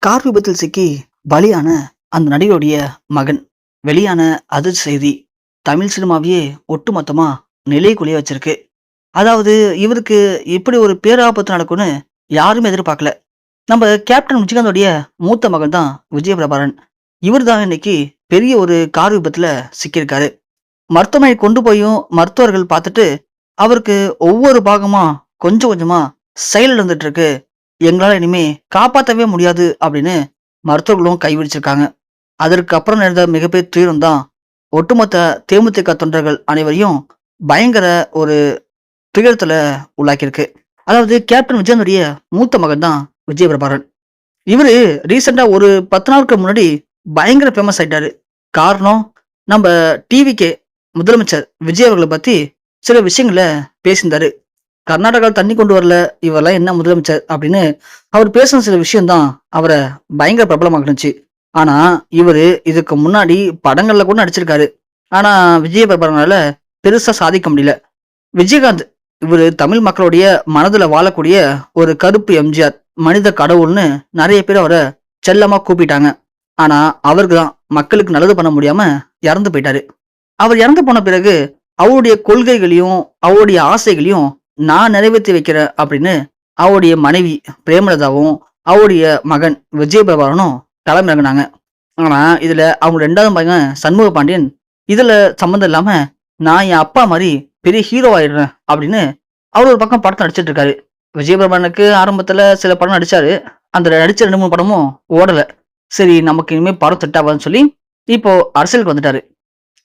Car விபத்தில் சிக்கி பலியான அந்த நடிகருடைய மகன் வெளியான அதிர்ச்சி செய்தி தமிழ் சினிமாவையே ஒட்டுமொத்தமா நிலைக்குலைய வச்சிருக்கு. அதாவது இவருக்கு இப்படி ஒரு பேராபத்து நடக்கும்னு யாருமே எதிர்பார்க்கல. நம்ம கேப்டன் விஜயகாந்தோடைய மூத்த மகன் தான் விஜயபிரபாரன். இவர் தான் இன்னைக்கு பெரிய ஒரு கார் விபத்துல சிக்கியிருக்காரு. மருத்துவமனை கொண்டு போயும் மருத்துவர்கள் பார்த்துட்டு அவருக்கு ஒவ்வொரு பாகமா கொஞ்சம் கொஞ்சமா செயலிழந்துட்டு இருக்கு. எங்களால இனிமே காப்பாத்தவே முடியாது அப்படின்னு மருத்துவர்களும் கைவிரிச்சிருக்காங்க. அதற்கு அப்புறம் நடந்த மிகப்பெரிய துயரம் தான் ஒட்டுமொத்த தேமுதிக தொண்டர்கள் அனைவரையும் பயங்கர ஒரு துயரத்துல உள்ளாக்கியிருக்கு. அதாவது கேப்டன் விஜயனுடைய மூத்த மகன் தான் விஜயபிரபாரன். இவரு ரீசெண்டா ஒரு 10 நாளுக்கு முன்னாடி பயங்கர ஃபேமஸ் ஆயிட்டாரு. காரணம், நம்ம டிவிகே முதலமைச்சர் விஜய் அவர்களை பத்தி சில விஷயங்கள பேசியிருந்தாரு. கர்நாடகால தண்ணி கொண்டு வரல, இவரெல்லாம் என்ன முதலமைச்சர் அப்படின்னு அவர் பேசின சில விஷயம் தான் அவரை பயங்கர பிரபலமாக்குனுச்சு. ஆனா இவரு இதுக்கு முன்னாடி படங்கள்ல கூட நடிச்சிருக்காரு. ஆனா விஜயபிரபாரனால பெருசா சாதிக்க முடியல. விஜயகாந்த் இவரு தமிழ் மக்களுடைய மனதுல வாழக்கூடிய ஒரு கருப்பு எம்ஜிஆர், மனித கடவுள்னு நிறைய பேர் அவரை செல்லமா கூப்பிட்டாங்க. ஆனா அவருக்கு தான் மக்களுக்கு நல்லது பண்ண முடியாம இறந்து போயிட்டாரு. அவர் இறந்து போன பிறகு அவருடைய கொள்கைகளையும் அவருடைய ஆசைகளையும் நான் நிறைவேற்றி வைக்கிறேன் அப்படின்னு அவருடைய மனைவி பிரேமலதாவும் அவருடைய மகன் விஜயபிரபாரனும் களமிறங்கினாங்க. ஆனா இதுல அவங்க ரெண்டாவது மகன் சண்முக பாண்டியன் இதுல சம்மந்தம் இல்லாம நான் என் அப்பா மாதிரி பெரிய ஹீரோ ஆயிடுறேன் அப்படின்னு அவர் ஒரு பக்கம் படத்தை நடிச்சிட்டு இருக்காரு. விஜயபிரபாரனுக்கு ஆரம்பத்துல சில படம் நடிச்சாரு. அந்த நடிச்ச 2, 3 படமும் ஓடல. சரி, நமக்கு இனிமே படம் செட் ஆகாதுன்னு சொல்லி இப்போ அரசியலுக்கு வந்துட்டாரு.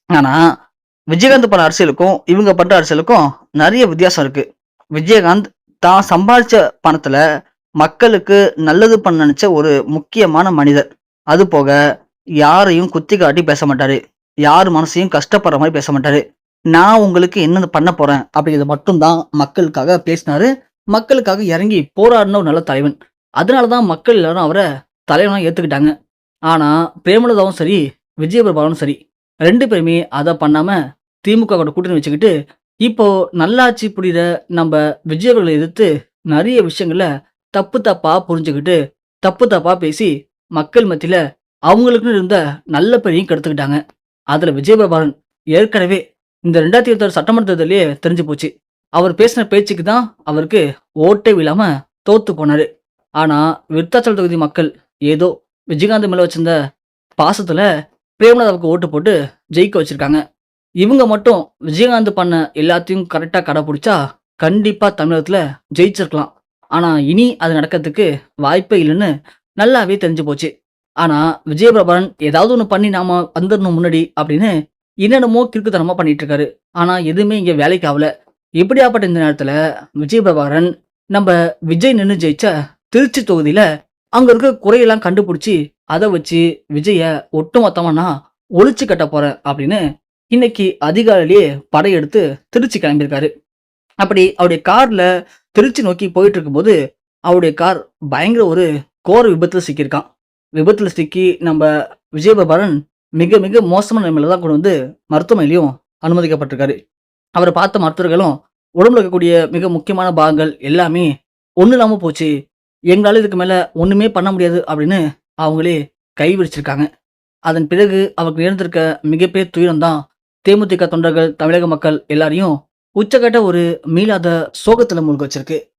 ஆனா விஜயகாந்த் பண்ண அரசியலுக்கும் இவங்க பண்ற அரசியலுக்கும் நிறைய வித்தியாசம் இருக்கு. விஜயகாந்த் தான் சம்பாதிச்ச பணத்துல மக்களுக்கு நல்லது பண்ண நினைச்ச ஒரு முக்கியமான மனிதர். அது போக யாரையும் குத்தி காட்டி பேச மாட்டாரு. யார் மனசையும் கஷ்டப்படுற மாதிரி பேச மாட்டாரு. நான் உங்களுக்கு என்ன பண்ண போறேன் அப்படிங்கிறது மட்டும்தான் மக்களுக்காக பேசினாரு. மக்களுக்காக இறங்கி போராடின ஒரு நல்ல தலைவன். அதனாலதான் மக்கள் எல்லாரும் அவரை தலைவனா ஏத்துக்கிட்டாங்க. ஆனா பிரேமலதாவும் சரி, விஜயபிரபாவும் சரி, 2 பேருமே அதை பண்ணாம திமுக கூட கூட்டணி வச்சுக்கிட்டு இப்போ நல்லாட்சி புரியுற நம்ம விஜய் அவர்களை எதிர்த்து நிறைய விஷயங்கள தப்பு தப்பா புரிஞ்சுக்கிட்டு தப்பு தப்பா பேசி மக்கள் மத்தியில அவங்களுக்குன்னு இருந்த நல்ல பெயரையும் கெடுத்துக்கிட்டாங்க. அதுல விஜயபிரபாரன் ஏற்கனவே இந்த 2026 சட்டமன்ற தேர்தலையே தெரிஞ்சு போச்சு. அவர் பேசின பேச்சுக்கு தான் அவருக்கு ஓட்டே விழாம தோத்து போனாரு. ஆனா விருத்தாச்சலம் தொகுதி மக்கள் ஏதோ விஜயகாந்த் மேல வச்சிருந்த பாசத்துல பிரேமலதாவுக்கு ஓட்டு போட்டு ஜெயிக்க வச்சிருக்காங்க. இவங்க மட்டும் விஜயகாந்த் பண்ண எல்லாத்தையும் கரெக்டா கடைபிடிச்சா கண்டிப்பா தமிழகத்துல ஜெயிச்சிருக்கலாம். ஆனா இனி அது நடக்கிறதுக்கு வாய்ப்பே இல்லைன்னு நல்லாவே தெரிஞ்சு போச்சு. ஆனா விஜயபிரபாரன் ஏதாவது ஒண்ணு பண்ணி நாம வந்துடணும் முன்னாடி அப்படின்னு என்னென்னமோ கிறுக்குத்தனமா பண்ணிட்டு இருக்காரு. ஆனா எதுவுமே இங்க வேலைக்கு ஆகல. இப்படியாப்பட்ட இந்த நேரத்துல விஜயபிரபாரன் நம்ம விஜய் நின்னு ஜெயிச்ச திருச்சி தொகுதியில அங்க இருக்க குறையெல்லாம் கண்டுபிடிச்சி அதை வச்சு விஜய ஒட்டுமொத்தமா நான் ஒழிச்சு கட்ட போறேன் அப்படின்னு இன்னைக்கு அதிகாலையிலேயே படையெடுத்து திருச்சி கிளம்பியிருக்காரு. அப்படி அவருடைய கார்ல திருச்சி நோக்கி போயிட்டு இருக்கும்போது அவருடைய கார் பயங்கர ஒரு கோர விபத்துல சிக்கியிருக்கான். விபத்துல சிக்கி நம்ம விஜயபிரபாரன் மிக மிக மோசமான நிலைமையில தான் கொண்டு வந்து மருத்துவமனையிலையும் அனுமதிக்கப்பட்டிருக்காரு. அவரை பார்த்த மருத்துவர்களும் உடம்புல இருக்கக்கூடிய மிக முக்கியமான பாகங்கள் எல்லாமே ஒன்றும் இல்லாம போச்சு, எங்களால இதுக்கு மேல ஒண்ணுமே பண்ண முடியாது அப்படின்னு அவங்களே கைவிரிச்சிருக்காங்க. அதன் பிறகு அவருக்கு நேர்ந்திருக்க மிகப்பெரிய துயரம் தான் தேமுதிக தொண்டர்கள் தமிழக மக்கள் எல்லாரையும் உச்சக்கட்ட ஒரு மீளாத சோகத்துல மூழ்க வச்சிருக்கு.